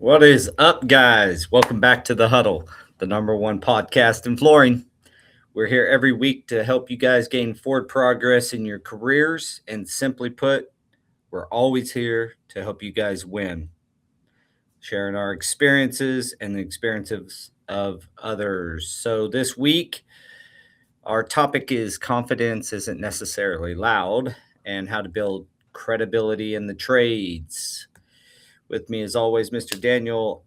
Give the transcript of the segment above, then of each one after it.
What is up, guys? Welcome back to the Huddle, the number one podcast in flooring. We're here every week to help you guys gain forward progress in your careers. And simply put, we're always here to help you guys win, sharing our experiences and the experiences of others. So this week, our topic is confidence isn't necessarily loud and how to build credibility in the trades. With me, as always, Mr. Daniel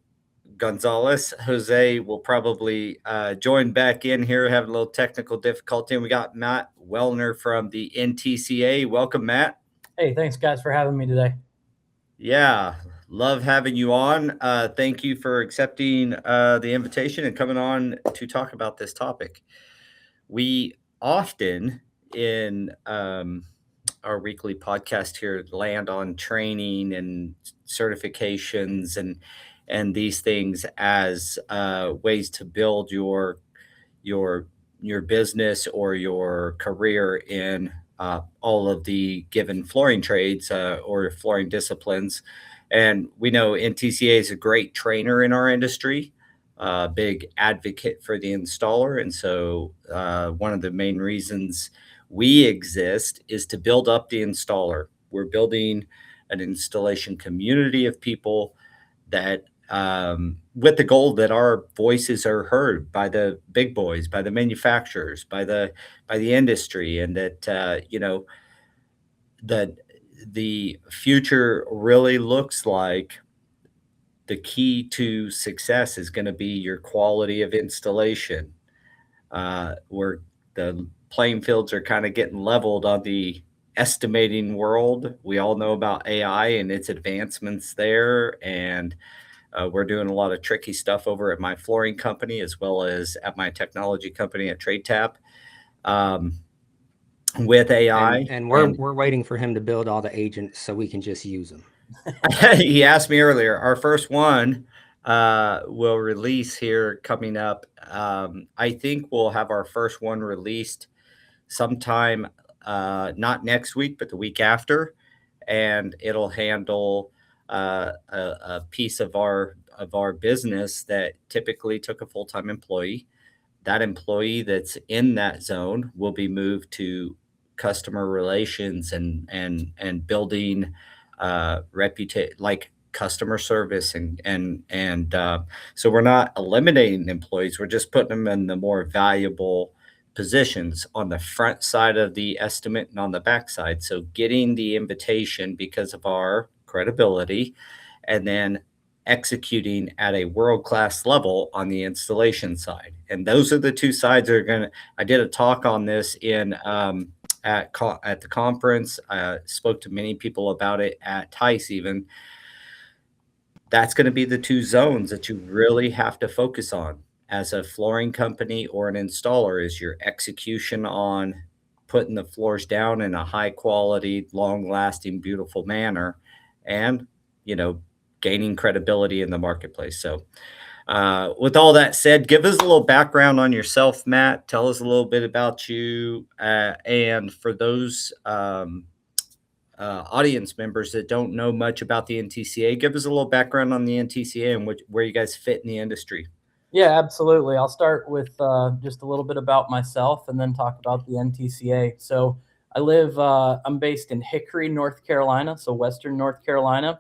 Gonzalez. Jose will probably join back in here, having a little technical difficulty. And we got Matt Welner from the NTCA. Welcome, Matt. Hey, thanks guys for having me today. Yeah, love having you on. Thank you for accepting the invitation and coming on to talk about this topic. We often in our weekly podcast here land on training and certifications and these things as ways to build your your business or your career in all of the given flooring trades or flooring disciplines. And we know NTCA is a great trainer in our industry, big advocate for the installer. And so, one of the main reasons we exist is to build up the installer. We're building an installation community of people that, with the goal that our voices are heard by the big boys, by the manufacturers, by the industry, and that that the future really looks like the key to success is going to be your quality of installation. Where the playing fields are kind of getting leveled on the estimating world. We all know about AI and its advancements there, and we're doing a lot of tricky stuff over at my flooring company as well as at my technology company at TradeTap, um, with AI. And we're waiting for him to build all the agents so we can just use them. He asked me earlier. Our first one will release here coming up. I think we'll have our first one released sometime, not next week, but the week after, and it'll handle a piece of our business that typically took a full time employee. That employee that's in that zone will be moved to customer relations and building reputation, like customer service, and so we're not eliminating employees, we're just putting them in the more valuable positions on the front side of the estimate and on the back side, so getting the invitation because of our credibility, and then executing at a world class level on the installation side. And those are the two sides that are going to. I did a talk on this in at the conference. Spoke to many people about it at Tice even. That's going to be the two zones that you really have to focus on as a flooring company or an installer, is your execution on putting the floors down in a high quality, long lasting, beautiful manner, and gaining credibility in the marketplace. So with all that said, give us a little background on yourself, Matt. Tell us a little bit about you. And for those audience members that don't know much about the NTCA, give us a little background on the NTCA and where you guys fit in the industry. Yeah, absolutely. I'll start with just a little bit about myself and then talk about the NTCA. So I'm based in Hickory, North Carolina, so Western North Carolina.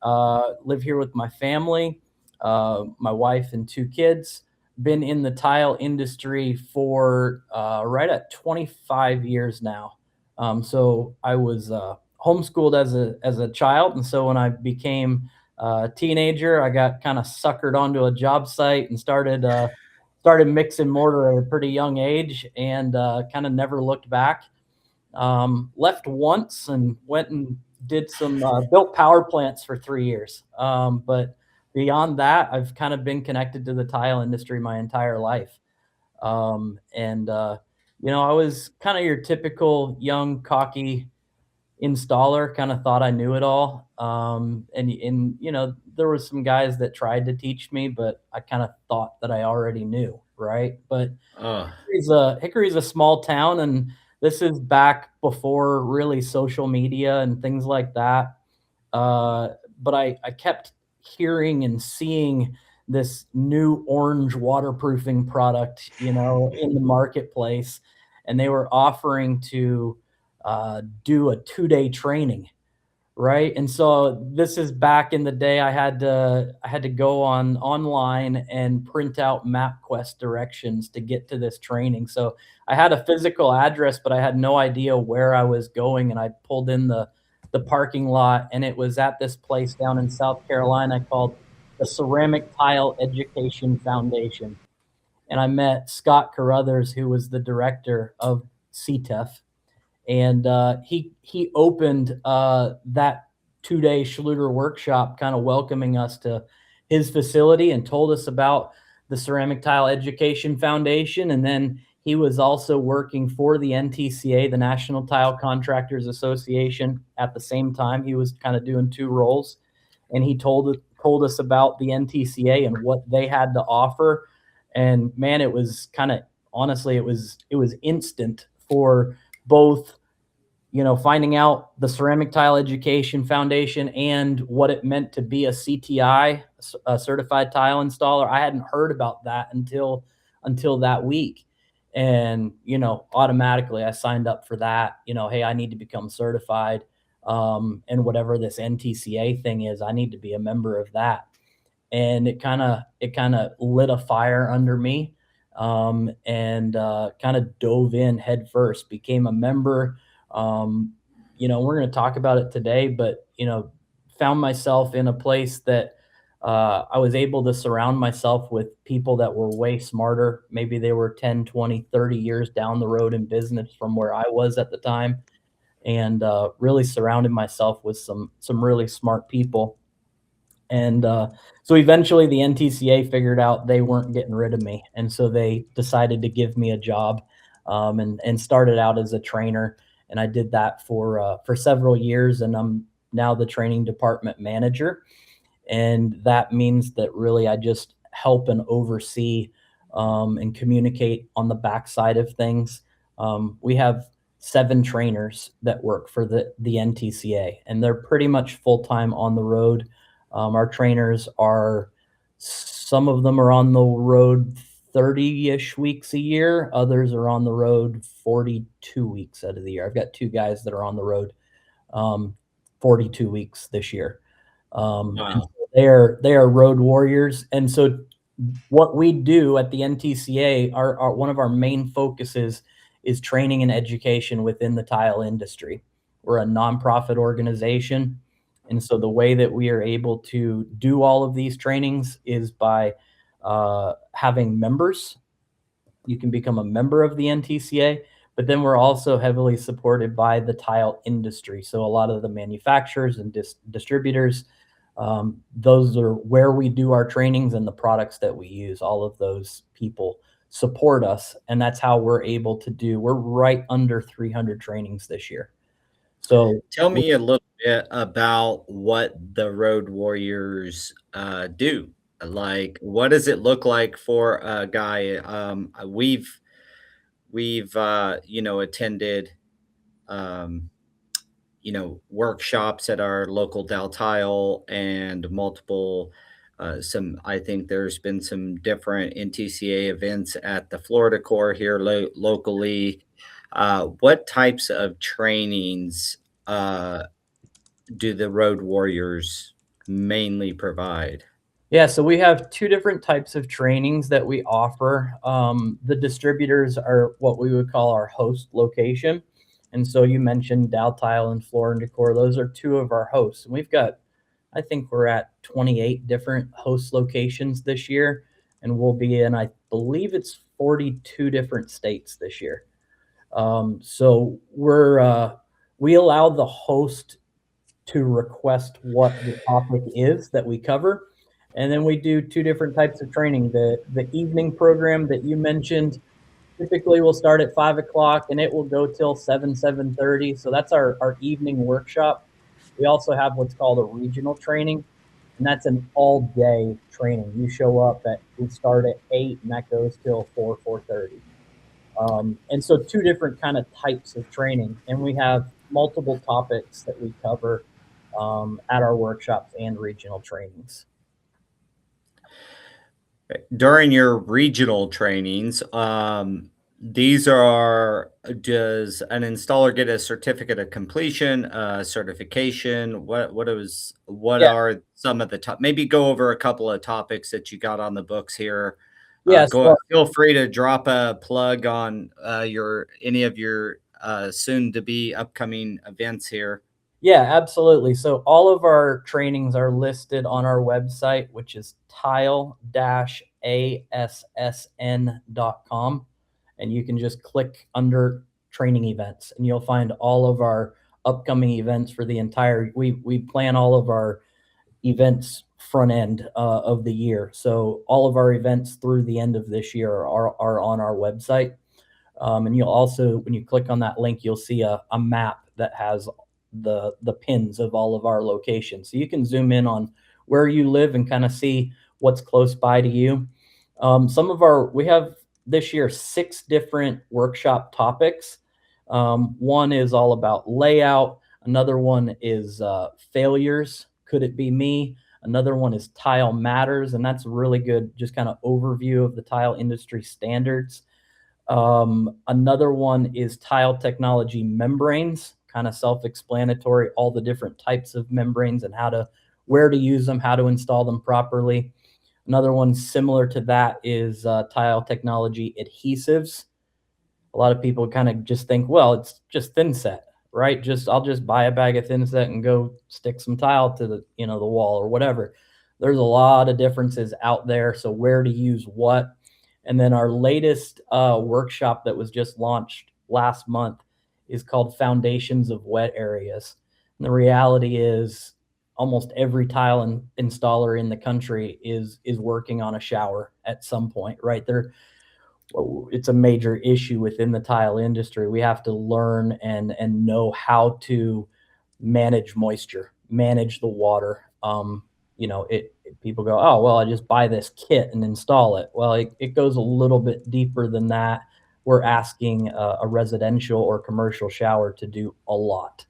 Live here with my family, my wife and two kids. Been in the tile industry for right at 25 years now. So I was homeschooled as a child, and so when I became a teenager, I got kind of suckered onto a job site and started mixing mortar at a pretty young age, and kind of never looked back. Left once and went and did some built power plants for 3 years. But beyond that, I've kind of been connected to the tile industry my entire life. And I was kind of your typical young, cocky installer, kind of thought I knew it all. And there were some guys that tried to teach me, but I kind of thought that I already knew, right? But Hickory's a small town, and this is back before really social media and things like that. But I kept hearing and seeing this new orange waterproofing product, in the marketplace, and they were offering to do a 2-day training, right? And so this is back in the day. I had to go online and print out MapQuest directions to get to this training. So I had a physical address, but I had no idea where I was going. And I pulled in the parking lot, and it was at this place down in South Carolina called the Ceramic Tile Education Foundation. And I met Scott Carruthers, who was the director of CTEF, and he opened that 2-day Schluter workshop, kind of welcoming us to his facility, and told us about the Ceramic Tile Education Foundation. And then he was also working for the NTCA, the National Tile Contractors Association, at the same time. He was kind of doing two roles, and he told us about the NTCA and what they had to offer. And man, it was kind of, honestly, it was instant for both, finding out the Ceramic Tile Education Foundation and what it meant to be a CTI, a certified tile installer. I hadn't heard about that until that week. And, automatically I signed up for that. Hey, I need to become certified. And whatever this NTCA thing is, I need to be a member of that. And it kind of lit a fire under me, and kind of dove in head first, became a member. We're going to talk about it today, but, found myself in a place that I was able to surround myself with people that were way smarter. Maybe they were 10, 20, 30 years down the road in business from where I was at the time, and really surrounded myself with some really smart people. And so eventually the NTCA figured out they weren't getting rid of me. And so they decided to give me a job, and started out as a trainer. And I did that for several years. And I'm now the training department manager. And that means that really I just help and oversee, and communicate on the backside of things. We have 7 trainers that work for the NTCA, and they're pretty much full-time on the road. Our trainers some of them are on the road 30-ish weeks a year. Others are on the road 42 weeks out of the year. I've got 2 guys that are on the road 42 weeks this year. And Wow. so they are road warriors. And so what we do at the NTCA, one of our main focuses is training and education within the tile industry. We're a nonprofit organization. And so the way that we are able to do all of these trainings is by having members. You can become a member of the NTCA, but then we're also heavily supported by the tile industry. So a lot of the manufacturers and distributors, those are where we do our trainings, and the products that we use. All of those people support us, and that's how we're right under 300 trainings this year. So Tell me a little bit about what the Road Warriors do. Like, what does it look like for a guy? We've attended um, workshops at our local Dow Tile and multiple. I think there's been some different NTCA events at the Florida Core here locally. What types of trainings do the Road Warriors mainly provide? Yeah, so we have 2 different types of trainings that we offer. The distributors are what we would call our host location. And so you mentioned Dow Tile and Floor and Decor. Those are 2 of our hosts. And we've got, I think we're at 28 different host locations this year. And we'll be in, I believe it's 42 different states this year. So we allow the host to request what the topic is that we cover. And then we do 2 different types of training. The evening program that you mentioned typically will start at 5 o'clock, and it will go till 7:30. So that's our evening workshop. We also have what's called a regional training, and that's an all-day training. You show up we start at 8, and that goes till 4:30. And so 2 different kind of types of training, and we have multiple topics that we cover at our workshops and regional trainings. During your regional trainings, these are does an installer get a certificate of completion, certification? What Yeah, are some of the top? Maybe go over a couple of topics that you got on the books here. yeah. Go So feel free to drop a plug on your any of your soon to be upcoming events here. yeah, absolutely. So all of our trainings are listed on our website, which is tile-assn.com. And you can just click under training events and you'll find all of our upcoming events for the entire, we plan all of our events front end of the year. So all of our events through the end of this year are on our website. And you'll also, when you click on that link, you'll see a map that has the pins of all of our locations. So you can zoom in on where you live and kind of see what's close by to you. We have this year 6 different workshop topics. One is all about layout. Another one is failures. Could it be me? Another one is tile matters, and that's a really good, just kind of overview of the tile industry standards. Another one is tile technology membranes, kind of self-explanatory, all the different types of membranes and where to use them, how to install them properly. Another one similar to that is tile technology adhesives. A lot of people kind of just think, well, it's just thin set, right? I'll just buy a bag of thin set and go stick some tile to the wall or whatever. There's a lot of differences out there. So where to use what. And then our latest workshop that was just launched last month is called Foundations of Wet Areas. And the reality is almost every tile installer in the country is working on a shower at some point, right? It's a major issue within the tile industry. We have to learn and know how to manage moisture, manage the water. People go, oh, well, I just buy this kit and install it. Well, it goes a little bit deeper than that. We're asking a residential or commercial shower to do a lot.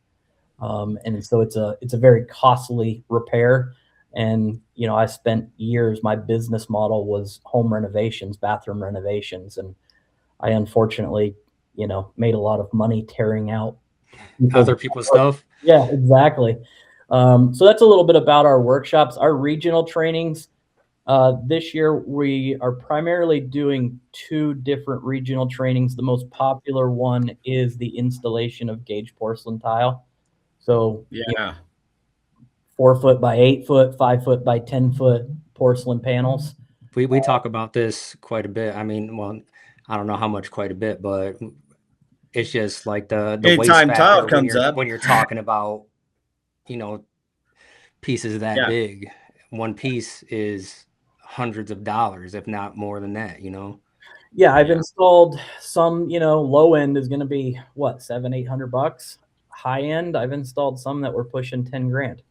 And so it's a very costly repair. And I spent years. My business model was home renovations, bathroom renovations, and I unfortunately, made a lot of money tearing out Other people's stuff. Yeah, exactly. So that's a little bit about our workshops, our regional trainings. This year, we are primarily doing 2 different regional trainings. The most popular one is the installation of gauge porcelain tile. So, Yeah. 4 foot by 8 foot, 5 foot by 10 foot porcelain panels. We talk about this quite a bit. I mean, well, I don't know how much quite a bit, but it's just like the waste Anytime tile factor comes up. when you're talking about, pieces that Yeah. big. One piece is hundreds of dollars, if not more than that, Yeah, I've Yeah. installed some, low end is going to be what, $700-800. High end, I've installed some that were pushing 10 grand.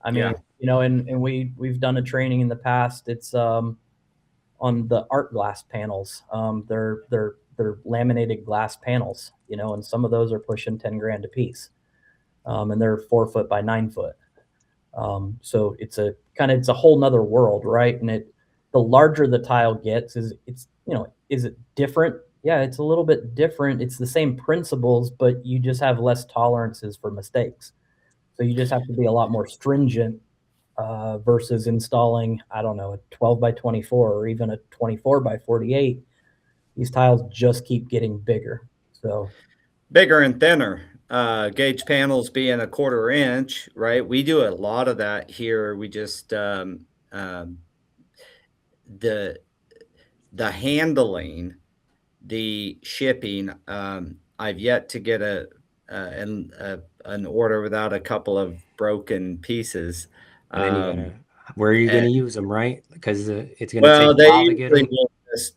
I mean, Yeah. and we've done a training in the past. It's on the art glass panels. They're laminated glass panels, and some of those are pushing 10 grand a piece. And they're 4 foot by 9 foot. So it's a whole nother world, right? And the larger the tile gets, is it different? Yeah, it's a little bit different. It's the same principles, but you just have less tolerances for mistakes. So you just have to be a lot more stringent versus installing, I don't know, a 12 by 24 or even a 24 by 48. These tiles just keep getting bigger. So Bigger and thinner. Gauge panels being a 1/4 inch, right? We do a lot of that here. We just the the handling, the shipping. I've yet to get an order without a couple of broken pieces. And then you gotta, where are you And gonna use them, right? Because it's gonna take well, a they while to get usually them. will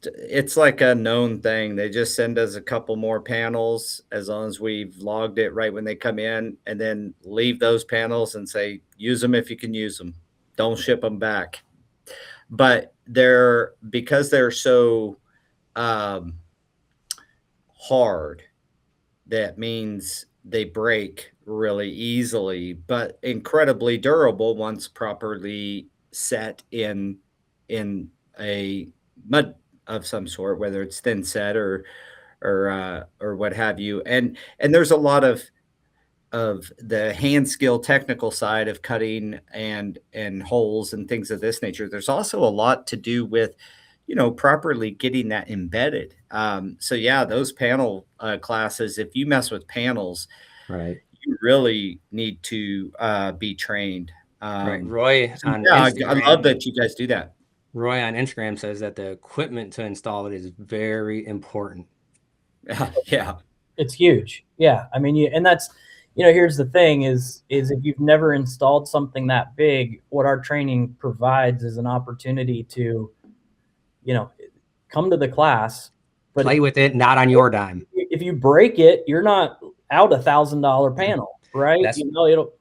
it's like a known thing. They just send us a couple more panels as long as we've logged it right when they come in, and then leave those panels and say, use them if you can use them. Don't ship them back. But because they're so um, hard, that means they break really easily, but incredibly durable once properly set in a mud of some sort, whether it's thin set or what have you. And there's a lot of the hand skill technical side of cutting and holes and things of this nature. There's also a lot to do with, properly getting that embedded. So yeah, those panel classes, if you mess with panels, Right. you really need to be trained. Right. Roy So on yeah, I love Instagram. that you guys do that. Roy on Instagram says that the equipment to install it is very important. Yeah. It's huge. Yeah. I mean, and that's, here's the thing is if you've never installed something that big, what our training provides is an opportunity to, come to the class, but Play with it, not on your dime. if you break it, you're not out $1,000 panel, right? That's It'll,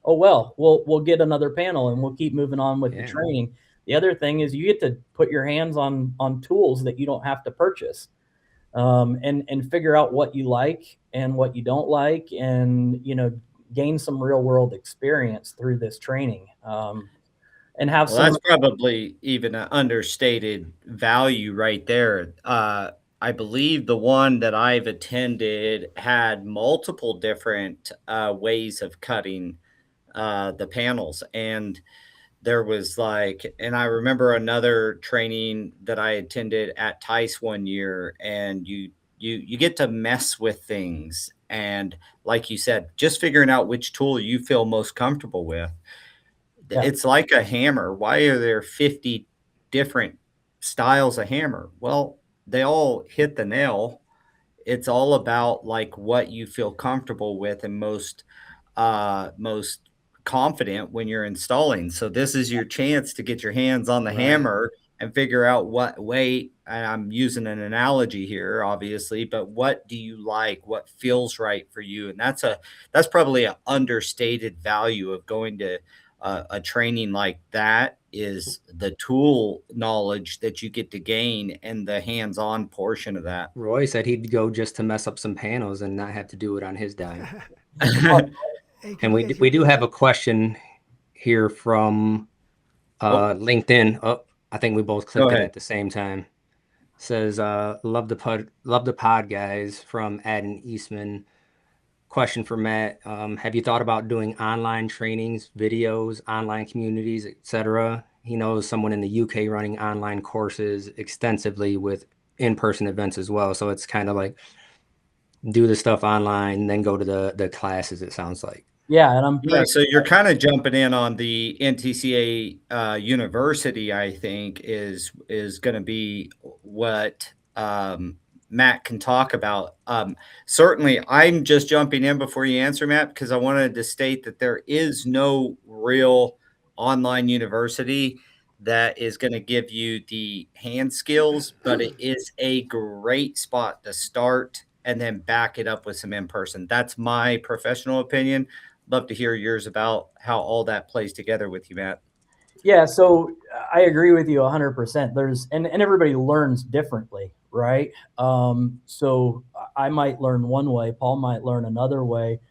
oh, well, we'll get another panel and we'll keep moving on with the training. The other thing is you get to put your hands on tools that you don't have to purchase. And figure out what you like and what you don't like, and gain some real world experience through this training, and have Well, some. that's probably even an understated value right there. I believe the one that I've attended had multiple different ways of cutting the panels. And there was and I remember another training that I attended at Tice one year, and you get to mess with things. And like you said, just figuring out which tool you feel most comfortable with. Yeah. It's like a hammer. Why are there 50 different styles of hammer? Well, they all hit the nail. It's all about like what you feel comfortable with and most confident when you're installing. So this is your chance to get your hands on the Right. hammer and figure out what weight, and I'm using an analogy here, obviously, but what do you like? What feels right for you? And that's probably an understated value of going to a training like that, is the tool knowledge that you get to gain and the hands-on portion of that. Roy said he'd go just to mess up some panels and not have to do it on his dime. Hey, And we do have a question here from LinkedIn. Oh, I think we both clicked it at the same time. Says, love the pod, guys, from Adam Eastman. Question for Matt. Have you thought about doing online trainings, videos, online communities, etc.? He knows someone in the UK running online courses extensively with in-person events as well. So it's kind of like do the stuff online, then go to the classes, it sounds like. Yeah, and so you're kind of jumping in on the NTCA university, I think, is going to be what Matt can talk about. Certainly, I'm just jumping in before you answer, Matt, because I wanted to state that there is no real online university that is going to give you the hand skills, but it is a great spot to start and then back it up with some in-person. That's my professional opinion. Love to hear yours about how all that plays together with you, Matt. Yeah, so I agree with you 100%. There's and everybody learns differently, right? So I might learn one way, Paul might learn another way.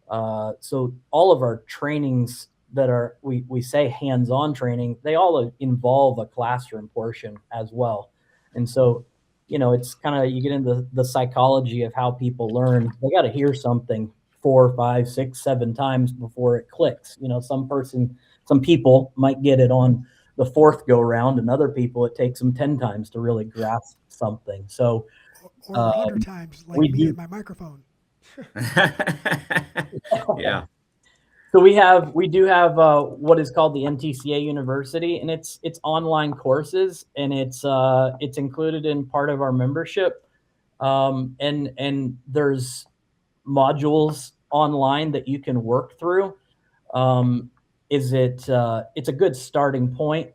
So all of our trainings that are we say hands-on training, they all involve a classroom portion as well. And so, it's kind of, you get into the psychology of how people learn. They got to hear something 4, 5, 6, 7 times before it clicks. Some people might get it on the 4th go round, and other people it takes them 10 times to really grasp something. So, or 100 times, like me and my microphone. Yeah. So we do have what is called the NTCA University, and it's online courses, and it's included in part of our membership, and there's modules online that you can work through. It's a good starting point,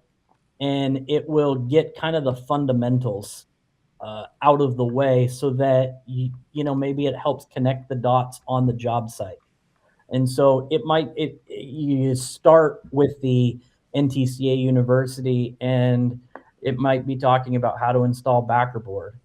and it will get kind of the fundamentals out of the way, so that maybe it helps connect the dots on the job site. And so you start with the NTCA University, and it might be talking about how to install backer board.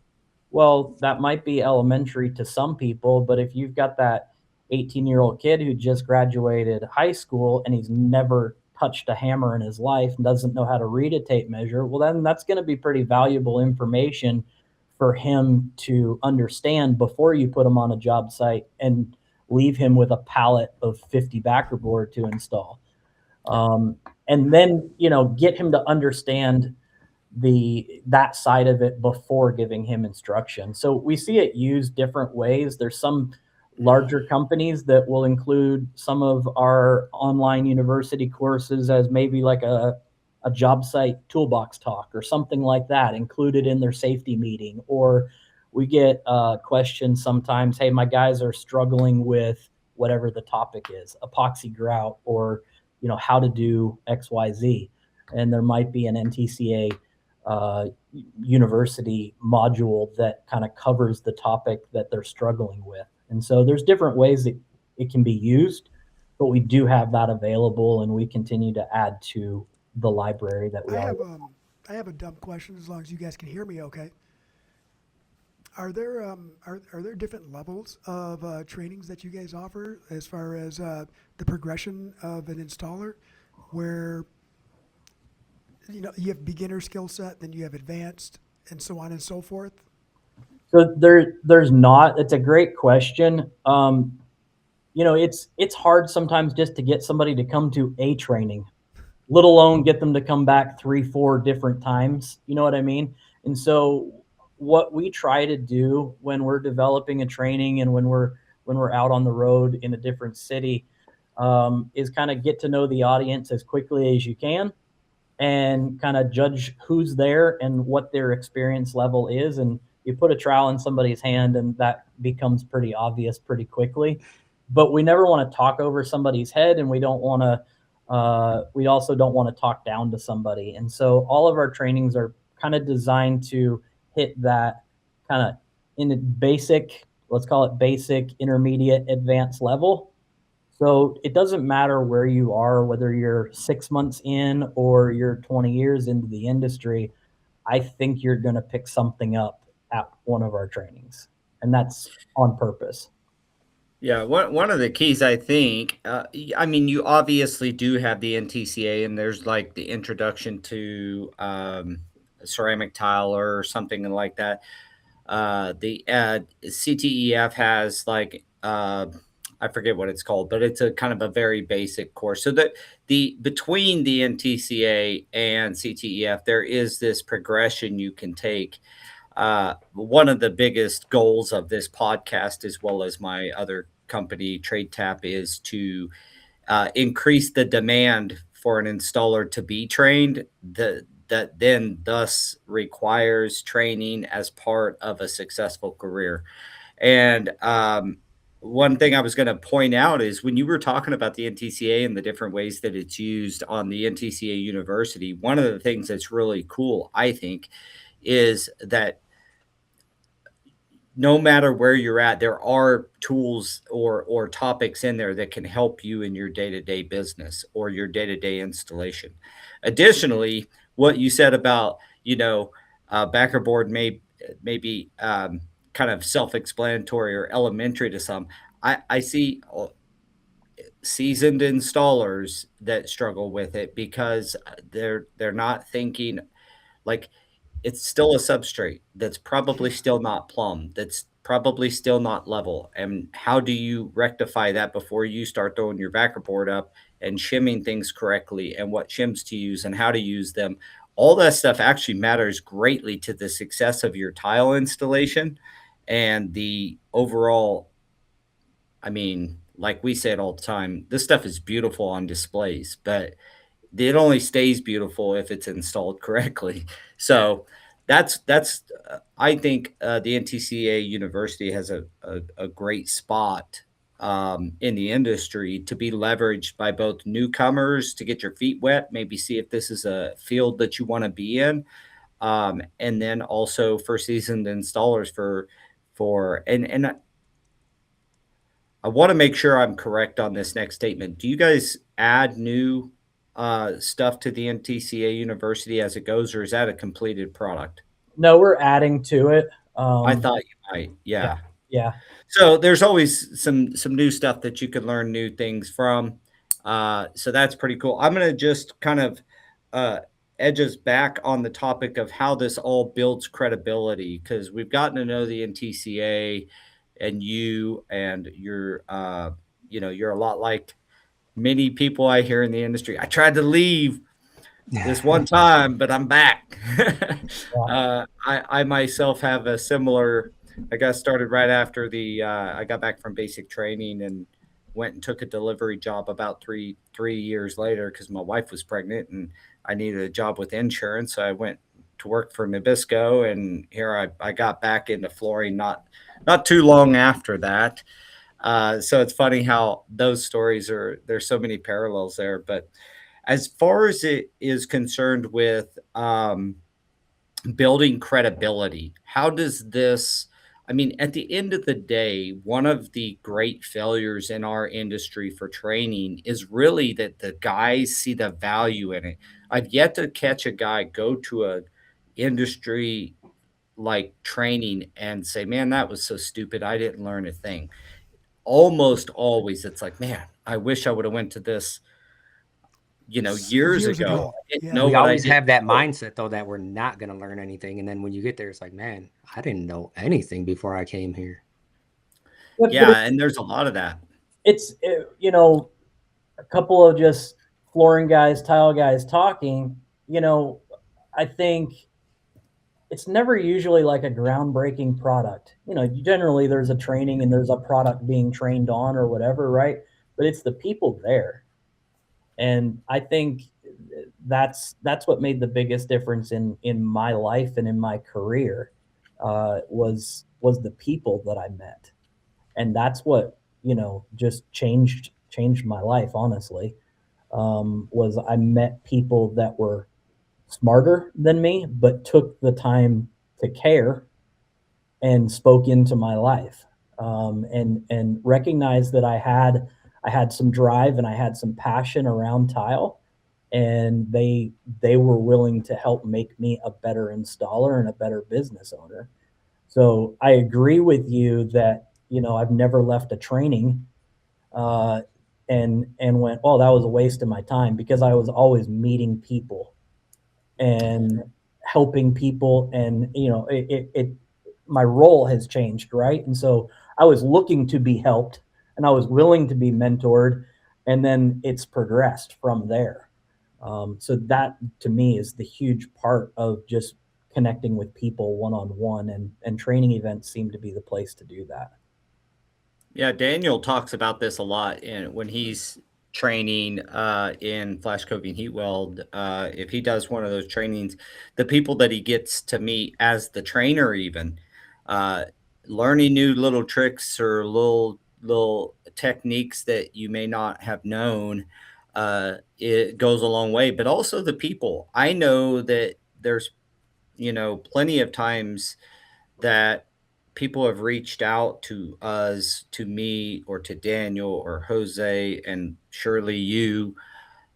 Well, that might be elementary to some people, but if you've got that 18-year-old kid who just graduated high school and he's never touched a hammer in his life and doesn't know how to read a tape measure, well, then that's going to be pretty valuable information for him to understand before you put him on a job site and leave him with a pallet of 50 backer board to install. And then, get him to understand that side of it before giving him instruction. So we see it used different ways. There's some larger companies that will include some of our online university courses as maybe like a job site toolbox talk or something like that included in their safety meeting. Or we get questions sometimes, hey, my guys are struggling with whatever the topic is, epoxy grout, or how to do XYZ. And there might be an NTCA university module that kind of covers the topic that they're struggling with. And so there's different ways that it can be used, but we do have that available, and we continue to add to the library that we I have a dumb question, as long as you guys can hear me okay. Are there are there different levels of trainings that you guys offer as far as the progression of an installer, where you have beginner skill set, then you have advanced, and so on and so forth? So there's not. It's a great question. It's hard sometimes just to get somebody to come to a training, let alone get them to come back 3-4 different times. You know what I mean? And so what we try to do when we're developing a training and when we're out on the road in a different city is kind of get to know the audience as quickly as you can and kind of judge who's there and what their experience level is. And you put a trowel in somebody's hand and that becomes pretty obvious pretty quickly. But we never want to talk over somebody's head, and we also don't want to talk down to somebody. And so all of our trainings are kind of designed to hit that kind of in the basic, let's call it basic, intermediate, advanced level. So it doesn't matter where you are, whether you're 6 months in or you're 20 years into the industry. I think you're going to pick something up at one of our trainings, and that's on purpose. Yeah, one of the keys, I think, I mean, you obviously do have the NTCA, and there's like the introduction to ceramic tile or something like that. The CTEF has like I forget what it's called, but it's a kind of a very basic course. So that the between the NTCA and CTEF, there is this progression you can take. One of the biggest goals of this podcast, as well as my other company, Trade Tap, is to increase the demand for an installer to be trained. That then thus requires training as part of a successful career. And one thing I was going to point out is when you were talking about the NTCA and the different ways that it's used on the NTCA University, one of the things that's really cool, I think, is that no matter where you're at, there are tools or topics in there that can help you in your day-to-day business or your day-to-day installation. Additionally, what you said about, backer board may be kind of self-explanatory or elementary to some. I see seasoned installers that struggle with it because they're not thinking like it's still a substrate that's probably still not plumb, that's probably still not level. And how do you rectify that before you start throwing your backer board up and shimming things correctly, and what shims to use and how to use them? All that stuff actually matters greatly to the success of your tile installation and the overall. I mean, like we say it all the time, this stuff is beautiful on displays, but it only stays beautiful if it's installed correctly. So that's I think the NTCA University has a great spot in the industry to be leveraged by both newcomers to get your feet wet, maybe see if this is a field that you want to be in, and then also for seasoned installers and I want to make sure I'm correct on this next statement. Do you guys add new stuff to the NTCA University as it goes, or is that a completed product? No, we're adding to it. I thought you might. Yeah. Yeah. So there's always some new stuff that you can learn new things from. So that's pretty cool. I'm going to just kind of uh, edge us back on the topic of how this all builds credibility, because we've gotten to know the NTCA and you're, you're a lot like many people I hear in the industry. I tried to leave this one time, but I'm back. I myself have a similar. I got started right after I got back from basic training and went and took a delivery job about three years later because my wife was pregnant and I needed a job with insurance. So I went to work for Nabisco, and here I got back into flooring not too long after that. So it's funny how those stories there's so many parallels there. But as far as it is concerned with building credibility, how does this? I mean, at the end of the day, one of the great failures in our industry for training is really that the guys see the value in it. I've yet to catch a guy go to a industry like training and say, "Man, that was so stupid. I didn't learn a thing." Almost always, it's like, "Man, I wish I would have went to this, years ago. I didn't Yeah. know We what I always didn't have that know." mindset though that we're not going to learn anything, and then when you get there, it's like, man, I didn't know anything before I came here. Yeah, and there's a lot of that. It's a couple of just flooring guys, tile guys talking. I think it's never usually like a groundbreaking product. Generally there's a training and there's a product being trained on or whatever, right? But it's the people there. And I think that's what made the biggest difference in my life and in my career, was the people that I met. And that's what just changed my life, honestly. Was I met people that were smarter than me, but took the time to care and spoke into my life, and recognized that I had some drive and I had some passion around tile, and they were willing to help make me a better installer and a better business owner. So I agree with you that I've never left a training, and went, oh, that was a waste of my time, because I was always meeting people and helping people, and my role has changed, right? And so I was looking to be helped and I was willing to be mentored, and then it's progressed from there. So that to me is the huge part of just connecting with people one-on-one, and training events seem to be the place to do that. Yeah, Daniel talks about this a lot when he's training in flash coving heat weld. If he does one of those trainings, the people that he gets to meet as the trainer, even uh, learning new little tricks or little techniques that you may not have known, it goes a long way. But also the people. I know that there's plenty of times that people have reached out to us, to me, or to Daniel or Jose, and surely you,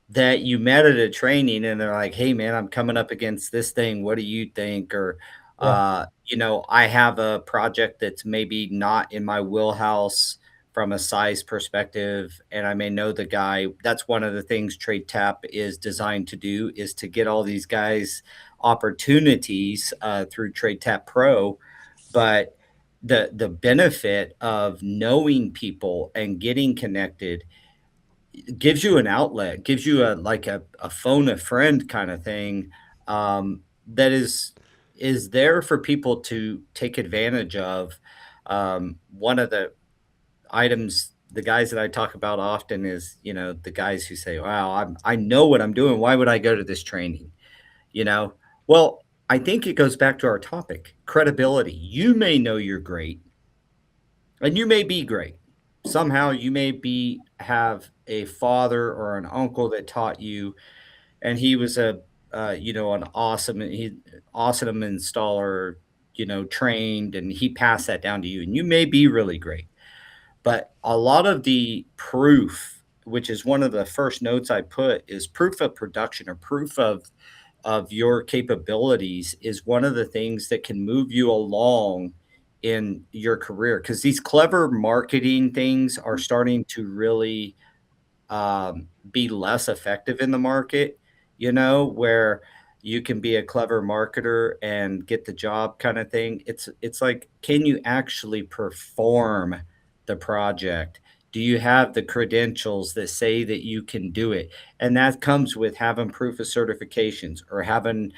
that you met at a training and they're like, "Hey, man, I'm coming up against this thing. What do you think?" Or, Yeah. I have a project that's maybe not in my wheelhouse from a size perspective, and I may know the guy. That's one of the things Trade Tap is designed to do, is to get all these guys opportunities through Trade Tap Pro. But the benefit of knowing people and getting connected gives you an outlet, gives you a phone a friend kind of thing, that is there for people to take advantage of. One of the items, the guys that I talk about often is, the guys who say, "Wow, I know what I'm doing. Why would I go to this training?" You know, well, I think it goes back to our topic, credibility. You may know you're great, and you may be great. Somehow you may have a father or an uncle that taught you, and he was an awesome installer, trained, and he passed that down to you, and you may be really great. But a lot of the proof, which is one of the first notes I put, is proof of production, or proof of your capabilities, is one of the things that can move you along in your career, because these clever marketing things are starting to really be less effective in the market, where you can be a clever marketer and get the job kind of thing. It's like, can you actually perform the project? Do you have the credentials that say that you can do it? And that comes with having proof of certifications, or having,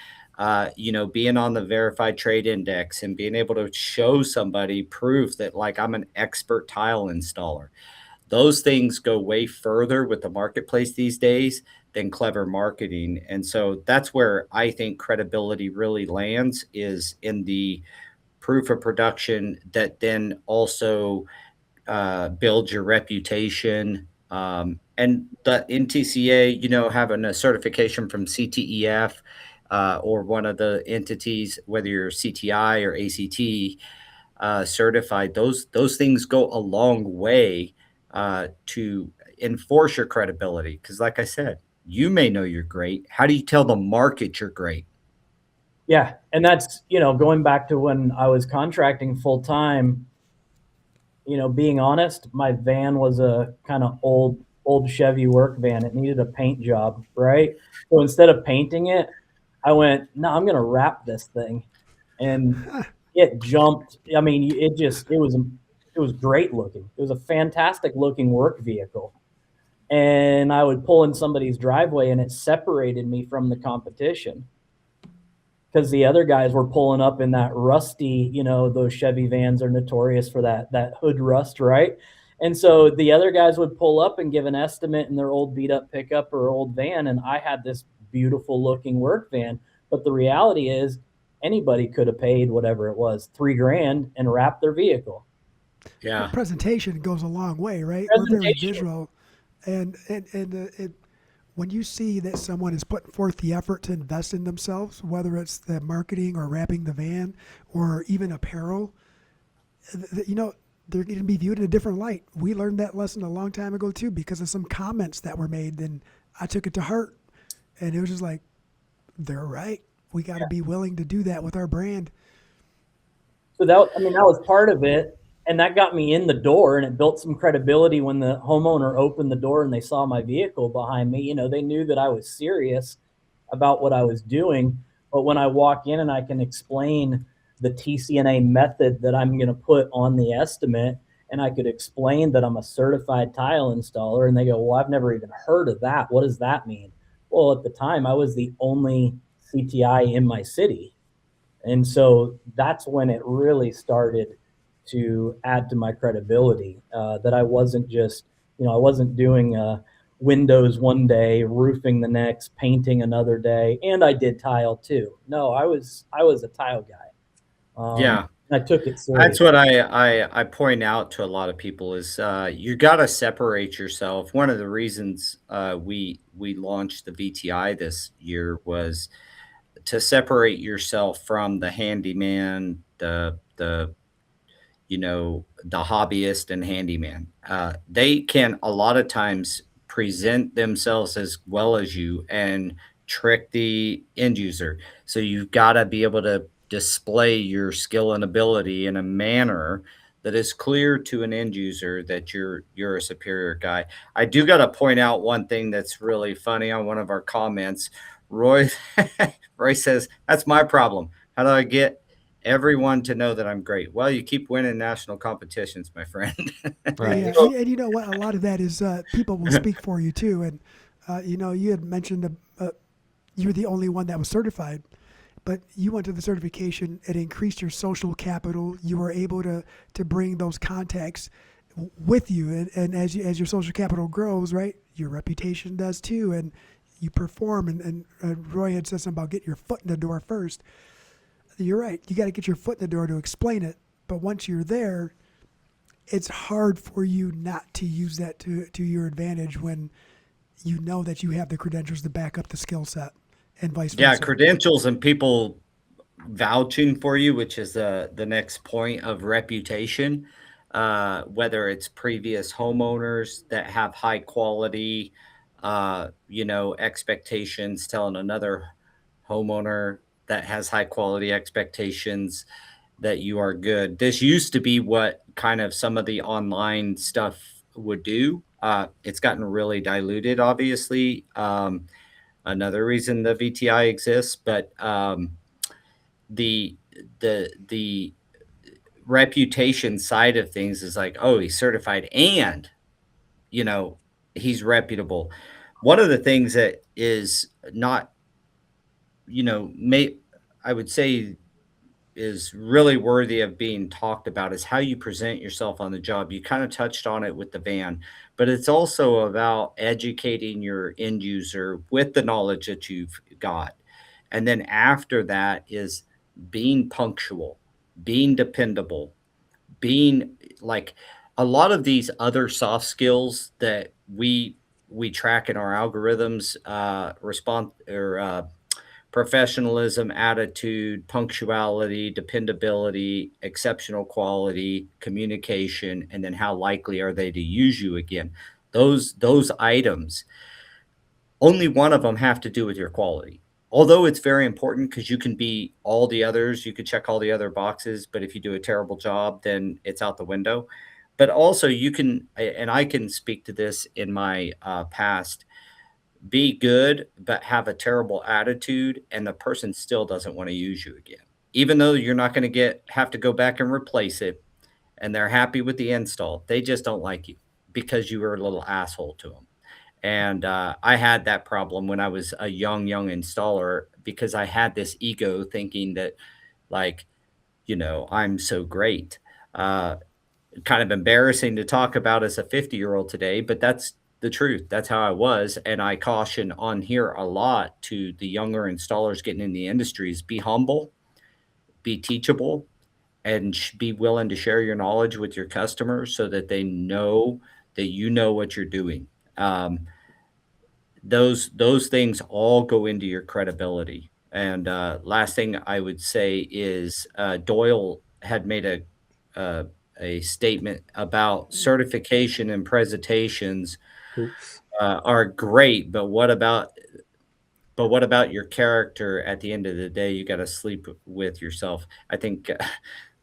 being on the verified trade index and being able to show somebody proof that, like, I'm an expert tile installer. Those things go way further with the marketplace these days than clever marketing. And so that's where I think credibility really lands, is in the proof of production that then also builds your reputation. And the NTCA, having a certification from CTEF, or one of the entities, whether you're CTI or ACT certified, those things go a long way to enforce your credibility. Because, like I said, you may know you're great. How do you tell the market you're great? Yeah, and that's, going back to when I was contracting full time. Being honest, my van was a kind of old Chevy work van. It needed a paint job, right? So instead of painting it, I went, no, I'm going to wrap this thing. And it jumped. I mean, it was great looking. It was a fantastic looking work vehicle. And I would pull in somebody's driveway and it separated me from the competition, because the other guys were pulling up in that rusty, those Chevy vans are notorious for that hood rust, right? And so the other guys would pull up and give an estimate in their old beat up pickup or old van, and I had this beautiful looking work van. But the reality is, anybody could have paid whatever it was, $3,000, and wrapped their vehicle. Yeah. Well, presentation goes a long way, right? We're very visual, and when you see that someone is putting forth the effort to invest in themselves, whether it's the marketing or wrapping the van or even apparel, they're going to be viewed in a different light. We learned that lesson a long time ago too, because of some comments that were made, and I took it to heart, and it was just like, they're right. We got to be willing to do that with our brand. So that was part of it. And that got me in the door, and it built some credibility when the homeowner opened the door and they saw my vehicle behind me. They knew that I was serious about what I was doing. But when I walk in and I can explain the TCNA method that I'm going to put on the estimate, and I could explain that I'm a certified tile installer, and they go, well, I've never even heard of that. What does that mean? Well, at the time, I was the only CTI in my city. And so that's when it really started to add to my credibility, that I wasn't just, I wasn't doing windows one day, roofing the next, painting another day, and I did tile too. No, I was a tile guy. Yeah. I took it serious. That's what I point out to a lot of people, is you got to separate yourself. One of the reasons we launched the VTI this year was to separate yourself from the handyman, the hobbyist and handyman. They can a lot of times present themselves as well as you and trick the end user. So you've got to be able to display your skill and ability in a manner that is clear to an end user that you're a superior guy. I do got to point out one thing that's really funny on one of our comments. Roy says, that's my problem. How do I get everyone to know that I'm great? Well, you keep winning national competitions, my friend. Right. Yeah, and you know what? A lot of that is people will speak for you too. And you had mentioned you were the only one that was certified, but you went to the certification. It increased your social capital. You were able to bring those contacts with you, and as your social capital grows, right, your reputation does too, and you perform. And Roy had said something about getting your foot in the door first. You're right. You got to get your foot in the door to explain it. But once you're there, it's hard for you not to use that to your advantage when you know that you have the credentials to back up the skill set, and vice versa. Yeah, credentials and people vouching for you, which is the next point of reputation, whether it's previous homeowners that have high quality, expectations, telling another homeowner that has high quality expectations that you are good. This used to be what kind of some of the online stuff would do. It's gotten really diluted, obviously. Another reason the VTI exists, but the the reputation side of things is like, oh, he's certified and you know he's reputable. One of the things that is not, may I would say is really worthy of being talked about is how you present yourself on the job. You kind of touched on it with the van, but it's also about educating your end user with the knowledge that you've got. And then after that is being punctual, being dependable, being like a lot of these other soft skills that we track in our algorithms, response or professionalism, attitude, punctuality, dependability, exceptional quality, communication, and then how likely are they to use you again. Those items, only one of them have to do with your quality. Although it's very important because you can be all the others, you could check all the other boxes, but if you do a terrible job, then it's out the window. But also, you can, and I can speak to this in my past, be good, but have a terrible attitude, and the person still doesn't want to use you again. Even though you're not going to have to go back and replace it, and they're happy with the install, they just don't like you because you were a little asshole to them. And I had that problem when I was a young installer because I had this ego thinking that, like, I'm so great. Kind of embarrassing to talk about as a 50-year-old today, but that's the truth. That's how I was. And I caution on here a lot to the younger installers getting in the industries: be humble, be teachable, and be willing to share your knowledge with your customers so that they know that you know what you're doing. Those things all go into your credibility. And last thing I would say is Doyle had made a statement about certification and presentations Oops. are great, but what about your character? At the end of the day, you got to sleep with yourself. I think to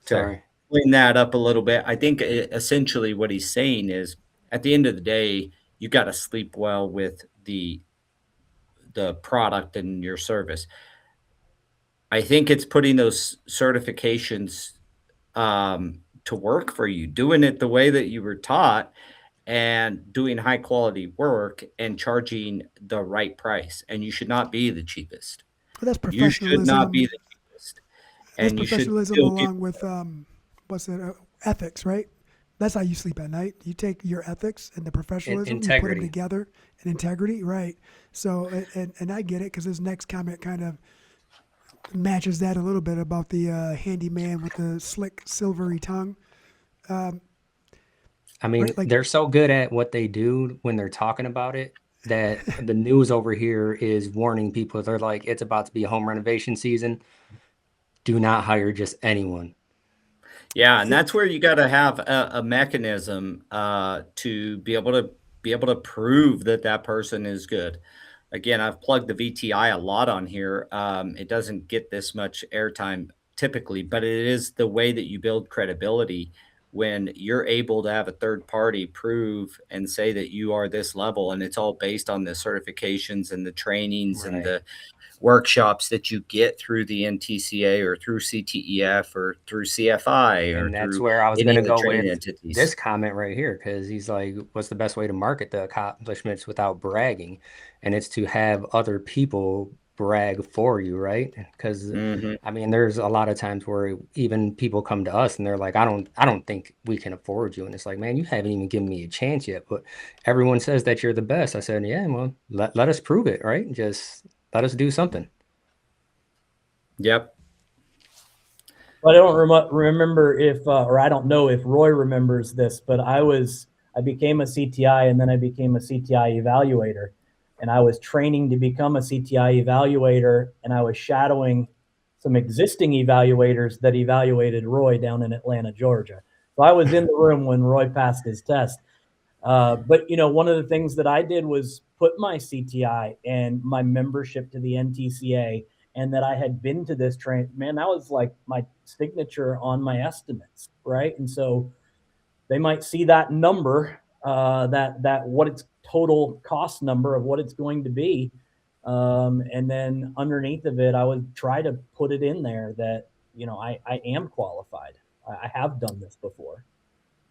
Sorry. clean that up a little bit, I think essentially what he's saying is at the end of the day, you got to sleep well with the product and your service. I think it's putting those certifications to work for you, doing it the way that you were taught, and doing high quality work and charging the right price. And you should not be the cheapest. Well, that's You should not be professionalism. the cheapest, That's and you should professionalism still give. along with what's it? Ethics, right? That's how you sleep at night. You take your ethics and the professionalism, you put them Integrity. together, and integrity, right? So, and I get it because this next comment kind of matches that a little bit about the handyman with the slick silvery tongue. I mean, Right, like they're so good at what they do when they're talking about it that the news over here is warning people. They're like, it's about to be home renovation season. Do not hire just anyone. Yeah, and that's where you got to have a mechanism to be able to prove that that person is good. Again, I've plugged the VTI a lot on here. It doesn't get this much airtime typically, but it is the way that you build credibility when you're able to have a third party prove and say that you are this level, and it's all based on the certifications and the trainings and Right. the workshops that you get through the NTCA or through CTEF or through CFI or And that's through where I was any going to of the go training with entities. this comment right here, because he's like, what's the best way to market the accomplishments without bragging? And it's to have other people brag for you, right? Because Mhm. I mean, there's a lot of times where even people come to us and they're like, I don't think we can afford you. And it's like, man, you haven't even given me a chance yet. But everyone says that you're the best. I said, yeah, well, let us prove it, right? Just let us do something. Yep. I don't remember if, or I don't know if Roy remembers this, but I became a CTI and then I became a CTI evaluator, and I was training to become a CTI evaluator, and I was shadowing some existing evaluators that evaluated Roy down in Atlanta, Georgia. So I was in the room when Roy passed his test. But one of the things that I did was put my CTI and my membership to the NTCA, and that I had been to this train. Man, that was like my signature on my estimates, right? And so they might see that number that what its total cost number of what it's going to be. And then underneath of it, I would try to put it in there that, I am qualified. I have done this before.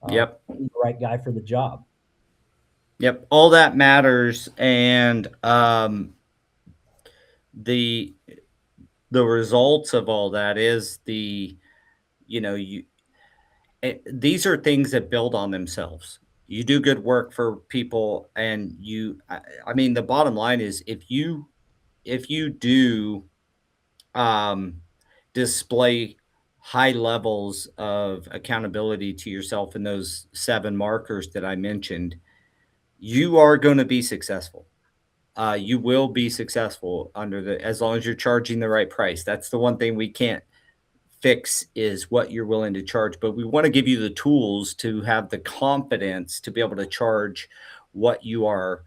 Yep. I'm the right guy for the job. Yep. All that matters. And the results of all that is these are things that build on themselves. You do good work for people, and I mean, the bottom line is if you do um, display high levels of accountability to yourself in those 7 markers that I mentioned, you are going to be successful. You will be successful as long as you're charging the right price. That's the one thing we can't fix, is what you're willing to charge, but we want to give you the tools to have the confidence to be able to charge what you are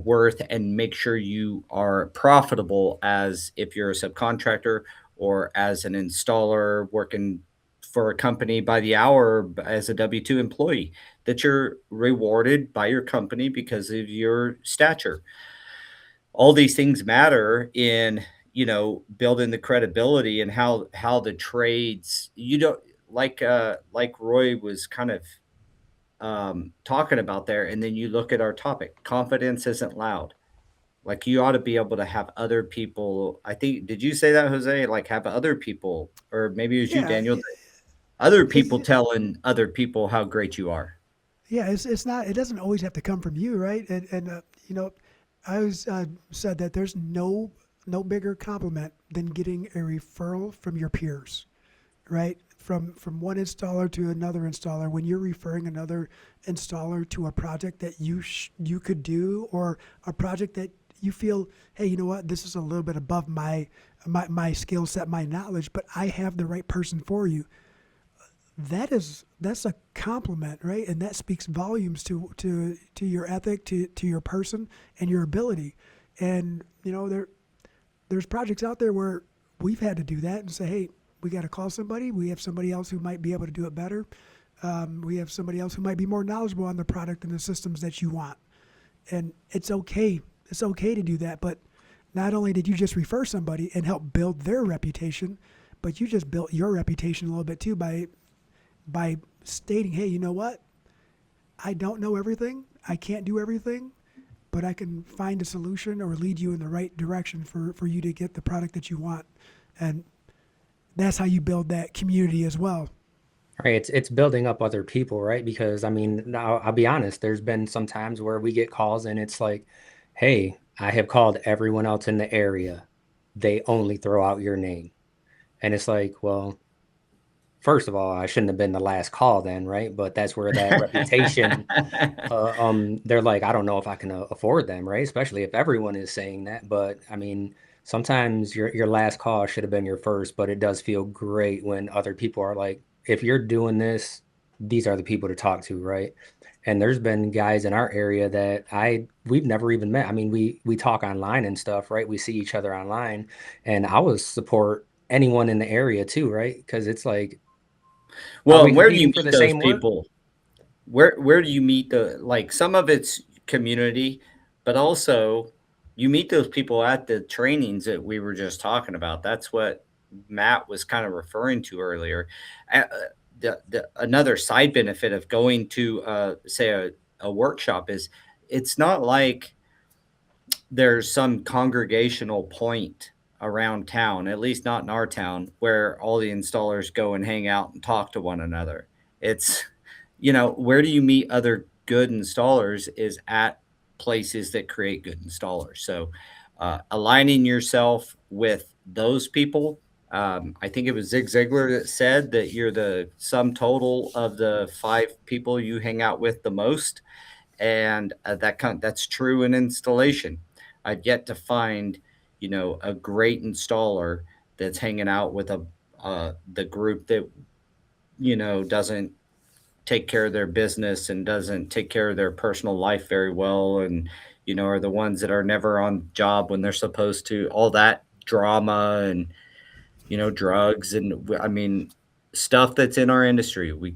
worth, and make sure you are profitable as if you're a subcontractor or as an installer working for a company by the hour as a W-2 employee, that you're rewarded by your company because of your stature. All these things matter in building the credibility, and how the trades, like Roy was kind of talking about there. And then you look at our topic, confidence isn't loud. Like, you ought to be able to have other people, I think, did you say that, Jose? Like, have other people, or maybe it was you, Yeah, Daniel, other people it's telling other people how great you are. yeah, it's not. It doesn't always have to come from you, right? And I always said that there's no bigger compliment than getting a referral from your peers, right? From one installer to another installer, when you're referring another installer to a project that you could do, or a project that you feel, hey, you know what, this is a little bit above my skill set, my knowledge, but I have the right person for you. That's a compliment, right? And that speaks volumes to your ethic, to your person, and your ability. And there's projects out there where we've had to do that and say, hey, we got to call somebody. We have somebody else who might be able to do it better. We have somebody else who might be more knowledgeable on the product and the systems that you want. And it's okay. It's okay to do that. But not only did you just refer somebody and help build their reputation, but you just built your reputation a little bit too by stating, hey, you know what? I don't know everything. I can't do everything, but I can find a solution or lead you in the right direction for you to get the product that you want. And that's how you build that community as well. Right. It's building up other people, right? Because I mean, now I'll be honest, there's been some times where we get calls and it's like, hey, I have called everyone else in the area. They only throw out your name. And it's like, well, first of all, I shouldn't have been the last call then, right? But that's where that reputation, they're like, I don't know if I can afford them, right? Especially if everyone is saying that. But I mean, sometimes your last call should have been your first, but it does feel great when other people are like, if you're doing this, these are the people to talk to, right? And there's been guys in our area that we've never even met. I mean, we talk online and stuff, right? We see each other online, and I would support anyone in the area too, right? Because it's like, are Well, we and where do you competing for meet the those same work? people? Where do you meet some of it's community, but also you meet those people at the trainings that we were just talking about. That's what Matt was kind of referring to earlier. Another side benefit of going to say a workshop is, it's not like there's some congregational point around town, at least not in our town, where all the installers go and hang out and talk to one another. It's, where do you meet other good installers is at places that create good installers. So aligning yourself with those people. I think it was Zig Ziglar that said that you're the sum total of the 5 people you hang out with the most. And that's true in installation. I've yet to find, a great installer that's hanging out with the group that, doesn't take care of their business and doesn't take care of their personal life very well, and are the ones that are never on job when they're supposed to. All that drama and drugs, and I mean, stuff that's in our industry we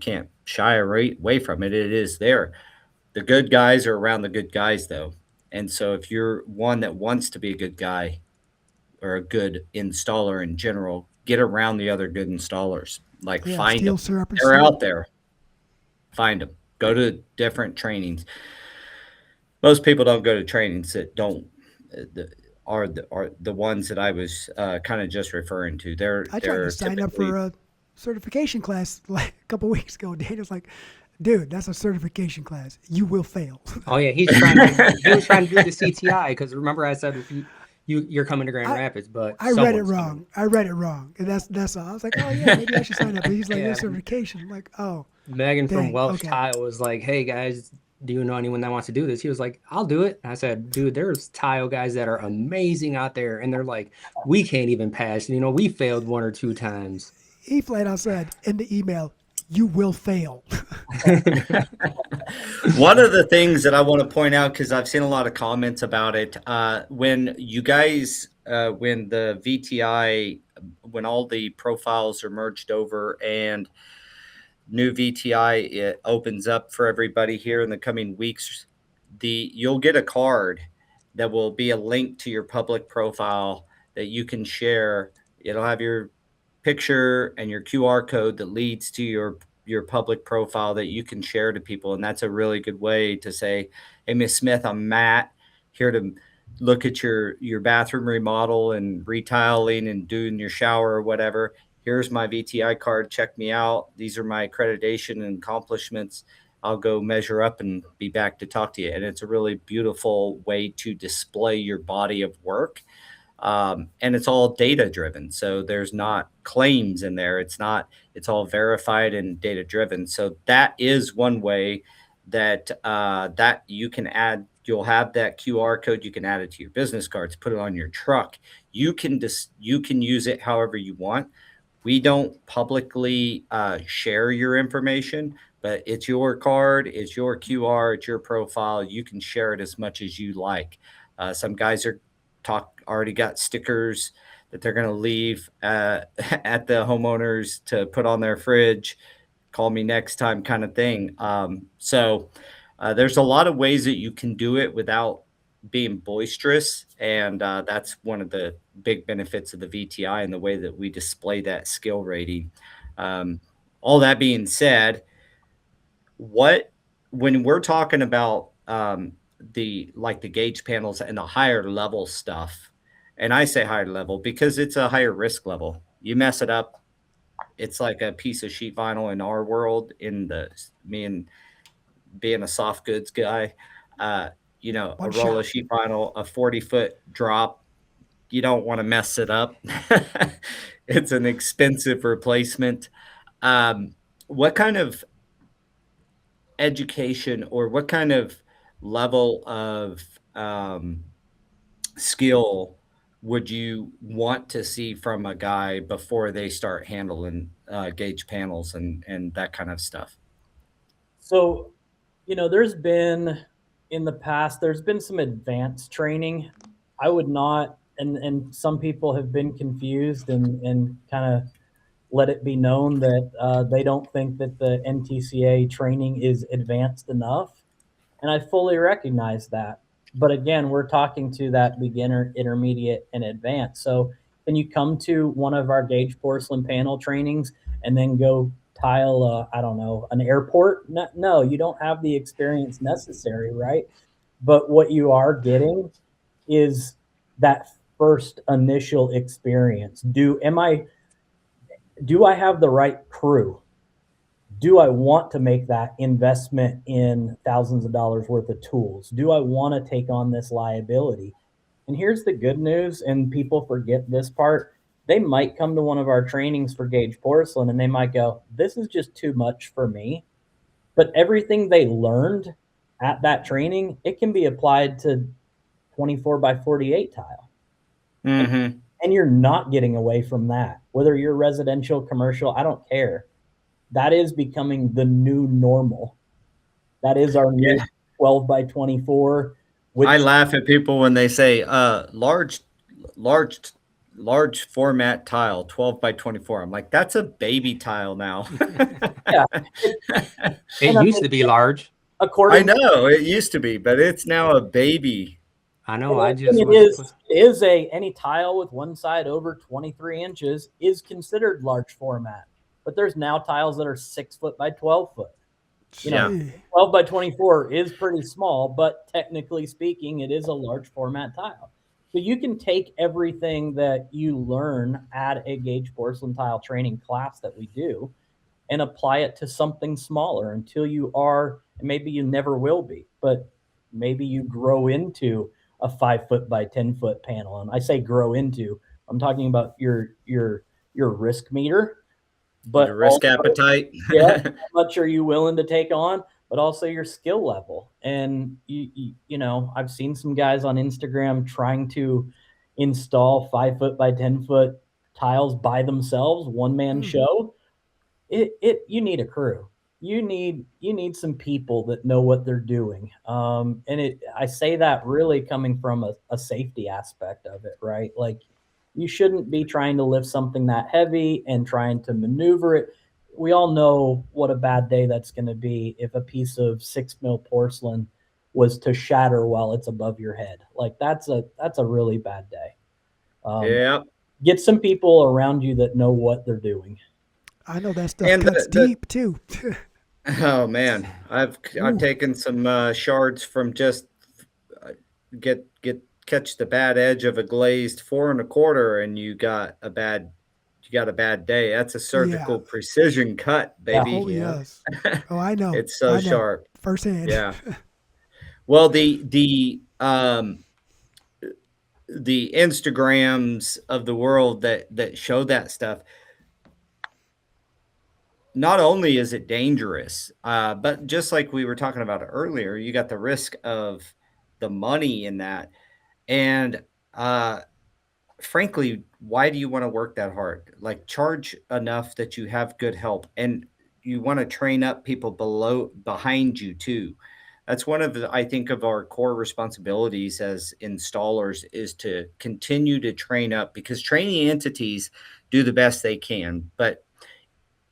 can't shy away from it. It is there. The good guys are around the good guys, though. And so if you're one that wants to be a good guy or a good installer in general, get around the other good installers. Like, Yeah, find steel them. syrup and They're syrup. out there. Find them. Go to different trainings. Most people don't go to trainings that don't are the ones that I was kind of just referring to. I tried to They're sign up typically for a certification class like a couple weeks ago. Daniel's like, dude, that's a certification class. You will fail. Oh yeah, he was trying to do the CTI because remember I said you're coming to Grand Rapids, but I read it someone's wrong. coming. I read it wrong. And that's all. I was like, oh yeah, maybe I should sign up. But he's like, Yeah. no certification. I'm like, oh. Megan from Dang, Welsh okay. Tile was like, hey guys, do you know anyone that wants to do this? He was like, I'll do it. And I said, dude, there's tile guys that are amazing out there. And they're like, we can't even pass. You know, we failed 1 or 2 times. He flat out said in the email, you will fail. One of the things that I want to point out, because I've seen a lot of comments about it, when you guys, when the VTI, when all the profiles are merged over and new VTI it opens up for everybody here in the coming weeks, you'll get a card that will be a link to your public profile that you can share. It'll have your picture and your QR code that leads to your public profile that you can share to people. And that's a really good way to say, hey, Miss Smith, I'm Matt, here to look at your bathroom remodel and retiling and doing your shower or whatever. Here's my VTI card. Check me out. These are my accreditation and accomplishments. I'll go measure up and be back to talk to you. And it's a really beautiful way to display your body of work. And it's all data driven. So there's not claims in there. It's all verified and data driven. So that is one way that, that you can add. You'll have that QR code. You can add it to your business cards, put it on your truck. You can use it however you want. We don't publicly share your information, but it's your card, it's your QR, it's your profile. You can share it as much as you like. Some guys already got stickers that they're going to leave at the homeowners to put on their fridge. Call me next time, kind of thing. So there's a lot of ways that you can do it without being boisterous, and that's one of the big benefits of the VTI and the way that we display that skill rating. All that being said, when we're talking about the gauge panels and the higher level stuff, and I say higher level because it's a higher risk level. You mess it up, it's like a piece of sheet vinyl in our world. Me and being a soft goods guy, a roll of sheet vinyl, a 40-foot drop, you don't want to mess it up. It's an expensive replacement. What kind of education or what kind of level of skill would you want to see from a guy before they start handling gauge panels and that kind of stuff? So, there's been in the past, there's been some advanced training. I would not, and some people have been confused and kind of let it be known that they don't think that the NTCA training is advanced enough. And I fully recognize that. But again, we're talking to that beginner, intermediate, and advanced. So can you come to one of our gauge porcelain panel trainings and then go tile, an airport? No, you don't have the experience necessary, right? But what you are getting is that first initial experience. Do I have the right crew? Do I want to make that investment in thousands of dollars worth of tools? Do I want to take on this liability? And here's the good news, and people forget this part. They might come to one of our trainings for gauge porcelain and they might go, this is just too much for me. But everything they learned at that training, it can be applied to 24 by 48 tile. Mm-hmm. And you're not getting away from that. Whether you're residential, commercial, I don't care. That is becoming the new normal. That is our new 12 by 24. I laugh at people when they say large large format tile, 12 by 24. I'm like, that's a baby tile now. Yeah. It used to be large. I According know it used to be, but it's now a baby. I know. And I just it was. is any tile with one side over 23 inches is considered large format. But there's now tiles that are 6 foot by 12 foot. You know, Yeah. 12 by 24 is pretty small, but technically speaking, it is a large format tile. So you can take everything that you learn at a gauge porcelain tile training class that we do and apply it to something smaller until you are, and maybe you never will be, but maybe you grow into a 5 foot by 10 foot panel. And I say grow into, I'm talking about your risk meter, The but risk also, appetite. yeah, how much are you willing to take on, but also your skill level. And you know, I've seen some guys on Instagram trying to install 5 foot by 10 foot tiles by themselves, one man show. You need a crew. You need some people that know what they're doing. And I say that really coming from a safety aspect of it, right? Like you shouldn't be trying to lift something that heavy and trying to maneuver it. We all know what a bad day that's going to be if a piece of 6 mil porcelain was to shatter while it's above your head. Like that's a really bad day. Yeah. Get some people around you that know what they're doing. I know that stuff And cuts deep too. oh man, I've taken some shards from just get catch the bad edge of a glazed 4 1/4, and you got a bad day. That's a surgical Yeah. precision cut, Yeah. baby. Oh yes. Oh, I know. It's so I know sharp. firsthand. Yeah. Well, the Instagrams of the world that show that stuff, not only is it dangerous, but just like we were talking about earlier, you got the risk of the money in that. And frankly, why do you want to work that hard? Like, charge enough that you have good help, and you want to train up people behind you too. That's one of I think of our core responsibilities as installers is to continue to train up, because training entities do the best they can. But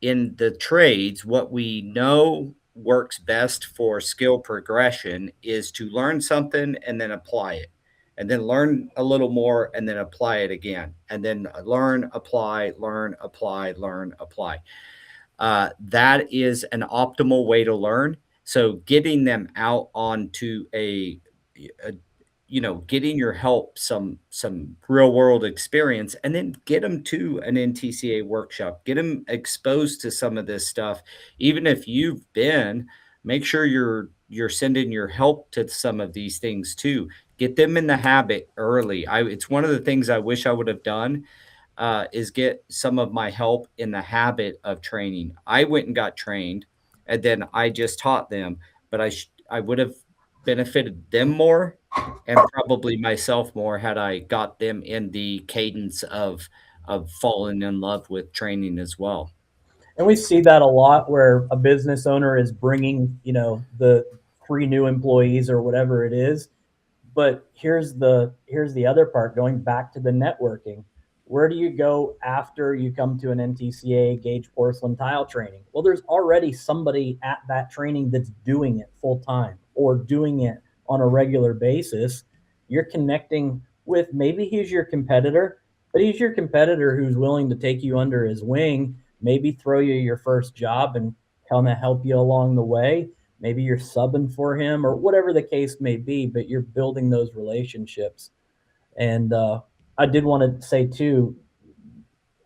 in the trades, what we know works best for skill progression is to learn something and then apply it, and then learn a little more and then apply it again, and then learn, apply, learn, apply, learn, apply. That is an optimal way to learn. So getting them out onto a getting your help some real world experience, and then get them to an NTCA workshop, get them exposed to some of this stuff. Even if you've been, make sure you're sending your help to some of these things too. Get them in the habit early. It's one of the things I wish I would have done, is get some of my help in the habit of training. I went and got trained, and then I just taught them, but I would have benefited them more and probably myself more had I got them in the cadence of falling in love with training as well. And we see that a lot where a business owner is bringing, you know, the 3 new employees or whatever it is. But here's the other part, going back to the networking. Where do you go after you come to an NTCA gauge porcelain tile training? Well, there's already somebody at that training that's doing it full time or doing it on a regular basis. You're connecting with, maybe he's your competitor, but he's your competitor who's willing to take you under his wing, maybe throw you your first job and kind of help you along the way. Maybe you're subbing for him or whatever the case may be, but you're building those relationships. And I did want to say too,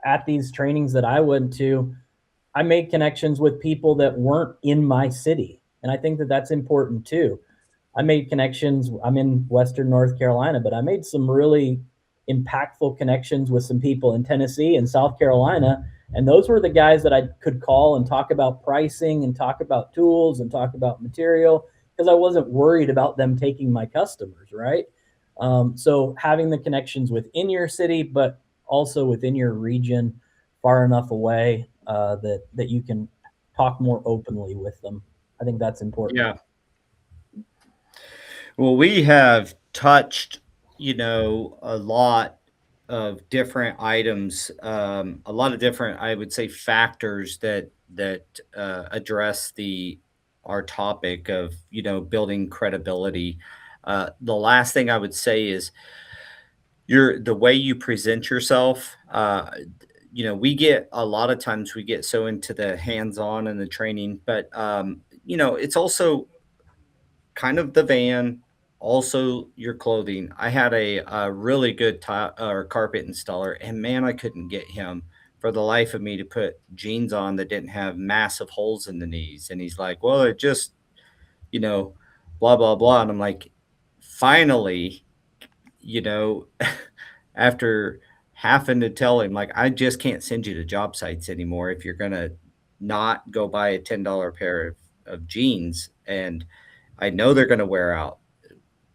at these trainings that I went to, I made connections with people that weren't in my city. And I think that that's important too. I made connections. I'm in Western North Carolina, but I made some really impactful connections with some people in Tennessee and South Carolina. And those were the guys that I could call and talk about pricing and talk about tools and talk about material, because I wasn't worried about them taking my customers, right? So having the connections within your city, but also within your region, far enough away that you can talk more openly with them. I think that's important. Yeah. Well, we have touched, a lot of different items, a lot of different, I would say, factors that address our topic of building credibility. The last thing I would say is the way you present yourself. We get a lot of times we get so into the hands-on and the training, but it's also kind of the van, also your clothing. I had a really good or carpet installer, and man, I couldn't get him for the life of me to put jeans on that didn't have massive holes in the knees. And he's like, "Well, it just, you know, blah blah blah." And I'm like, finally, you know, after having to tell him, like, I just can't send you to job sites anymore if you're gonna not go buy a $10 pair of jeans, and I know they're gonna wear out.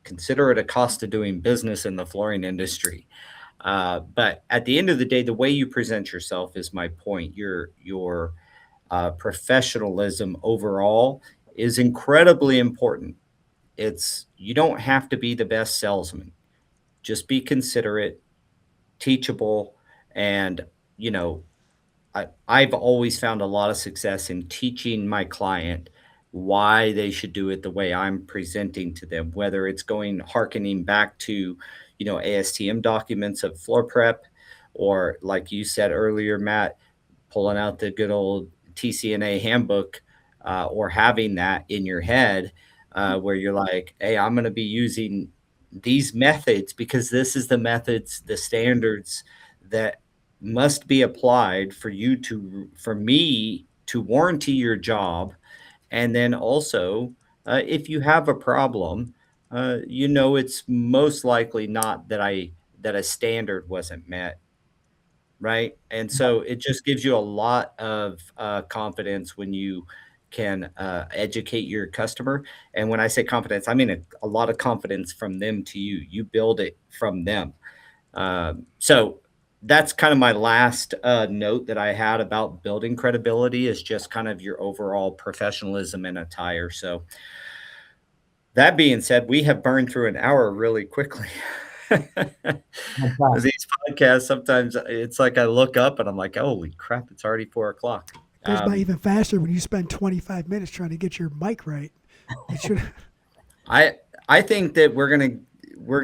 Consider it a cost of doing business in the flooring industry. But at the end of the day, the way you present yourself is my point. Your professionalism overall is incredibly important. You don't have to be the best salesman. Just be considerate, teachable, and you know I've always found a lot of success in teaching my client why they should do it the way I'm presenting to them, whether it's harkening back to, ASTM documents of floor prep, or like you said earlier, Matt, pulling out the good old TCNA handbook, or having that in your head, where you're like, hey, I'm going to be using these methods because this is the methods, the standards that must be applied for me to warranty your job. And then also, if you have a problem, it's most likely not that a standard wasn't met, right? And so it just gives you a lot of confidence when you can educate your customer. And when I say confidence, I mean a lot of confidence from them to you. You build it from them. So that's kind of my last note that I had about building credibility, is just kind of your overall professionalism in attire. So that being said, we have burned through an hour really quickly. These podcasts, sometimes it's like I look up and I'm like, holy crap, it's already 4 o'clock. Goes by even faster when you spend 25 minutes trying to get your mic right. It should. I think that you're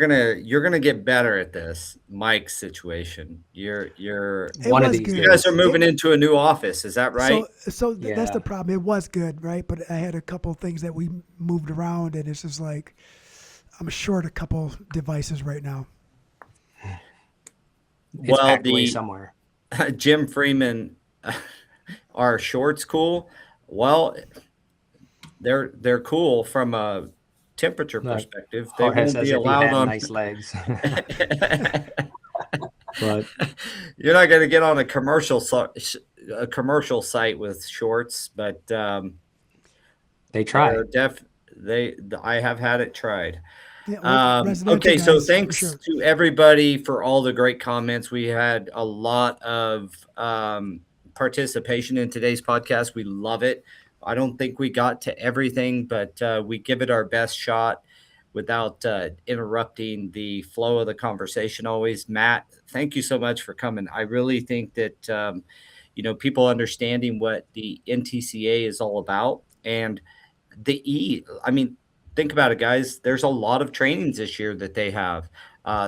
gonna get better at this mic situation. You're one of these you guys are moving into a new office, is that right? So Yeah. That's the problem. It was good, right? But I had a couple of things that we moved around, and it's just like I'm short a couple devices right now. It's packed away somewhere. Jim Freeman, are shorts cool? Well, they're cool from a temperature perspective. They won't be allowed on nice legs. But you're not going to get on a commercial site with shorts, but they try. I have had it tried. Yeah, okay, so thanks to everybody for all the great comments. We had a lot of participation in today's podcast. We love it. I don't think we got to everything, but we give it our best shot without interrupting the flow of the conversation always. Matt, thank you so much for coming. I really think that, people understanding what the NTCA is all about, and think about it, guys. There's a lot of trainings this year that they have.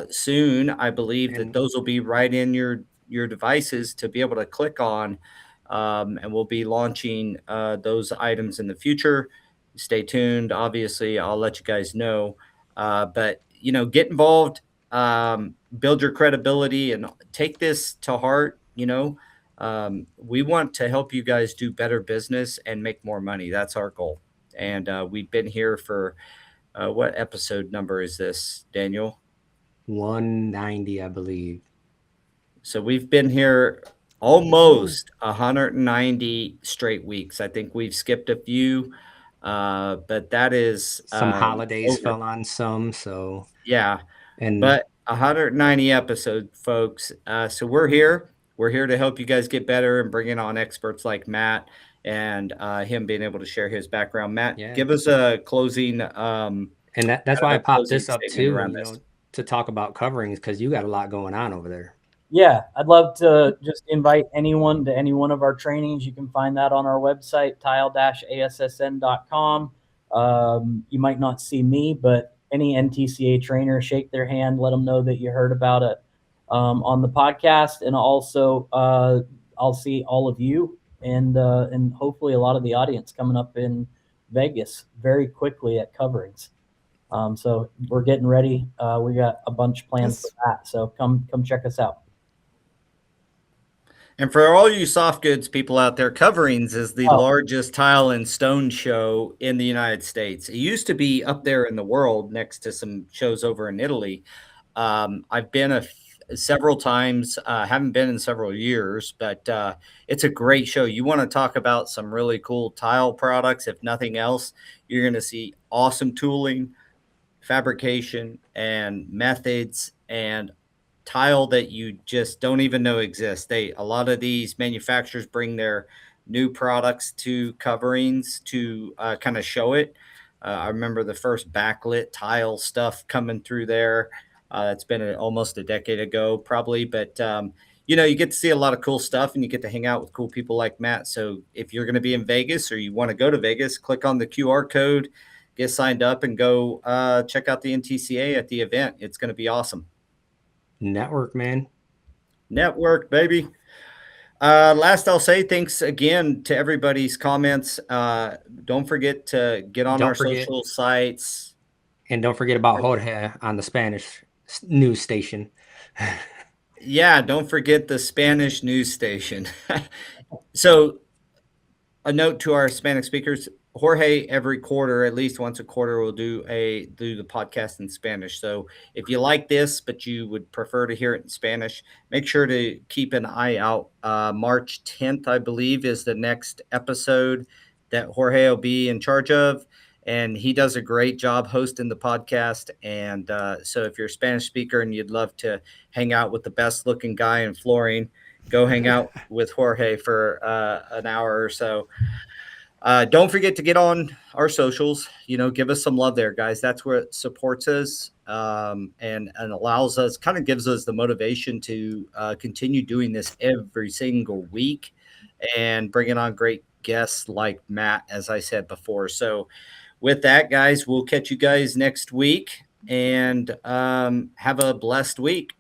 Soon, I believe that those will be right in your devices to be able to click on, and we'll be launching those items in the future. Stay tuned. Obviously, I'll let you guys know. But get involved, build your credibility, and take this to heart. We want to help you guys do better business and make more money. That's our goal. And we've been here for what episode number is this, Daniel? 190, I believe. So we've been here almost 190 straight weeks. I think we've skipped a few, but that is some holidays fell on some. So yeah, but 190 episodes, folks. So we're here. We're here to help you guys get better and bring in on experts like Matt, and him being able to share his background. Matt, give us a closing. And that's why I popped this up too. to talk about coverings because you got a lot going on over there. Yeah, I'd love to just invite anyone to any one of our trainings. You can find that on our website, tile-assn.com. You might not see me, but any NTCA trainer, shake their hand, let them know that you heard about it on the podcast. And also, I'll see all of you and hopefully a lot of the audience coming up in Vegas very quickly at coverings. So we're getting ready. We got a bunch planned for that. So come check us out. And for all you soft goods people out there, Coverings is the largest tile and stone show in the United States. It used to be up there in the world next to some shows over in Italy. I've been several times, haven't been in several years, but it's a great show. You want to talk about some really cool tile products. If nothing else, you're going to see awesome tooling, fabrication, and methods, and tile that you just don't even know exist. A lot of these manufacturers bring their new products to Coverings to kind of show it. I remember the first backlit tile stuff coming through there. It's been almost a decade ago, probably, but you get to see a lot of cool stuff and you get to hang out with cool people like Matt. So if you're going to be in Vegas or you want to go to Vegas, click on the QR code, get signed up, and go check out the NTCA at the event. It's going to be awesome. Network, man. Network, baby. Last I'll say, thanks again to everybody's comments. Don't forget to get on our social sites. And don't forget about Jorge on the Spanish news station. Yeah, don't forget the Spanish news station. So a note to our Hispanic speakers, Jorge every quarter, at least once a quarter, will do the podcast in Spanish. So if you like this, but you would prefer to hear it in Spanish, make sure to keep an eye out. March 10th, I believe, is the next episode that Jorge will be in charge of. And he does a great job hosting the podcast. And so if you're a Spanish speaker and you'd love to hang out with the best looking guy in flooring, go hang out with Jorge for an hour or so. Don't forget to get on our socials, give us some love there, guys. That's where it supports us and allows us, kind of gives us the motivation to continue doing this every single week and bringing on great guests like Matt, as I said before. So with that, guys, we'll catch you guys next week and have a blessed week.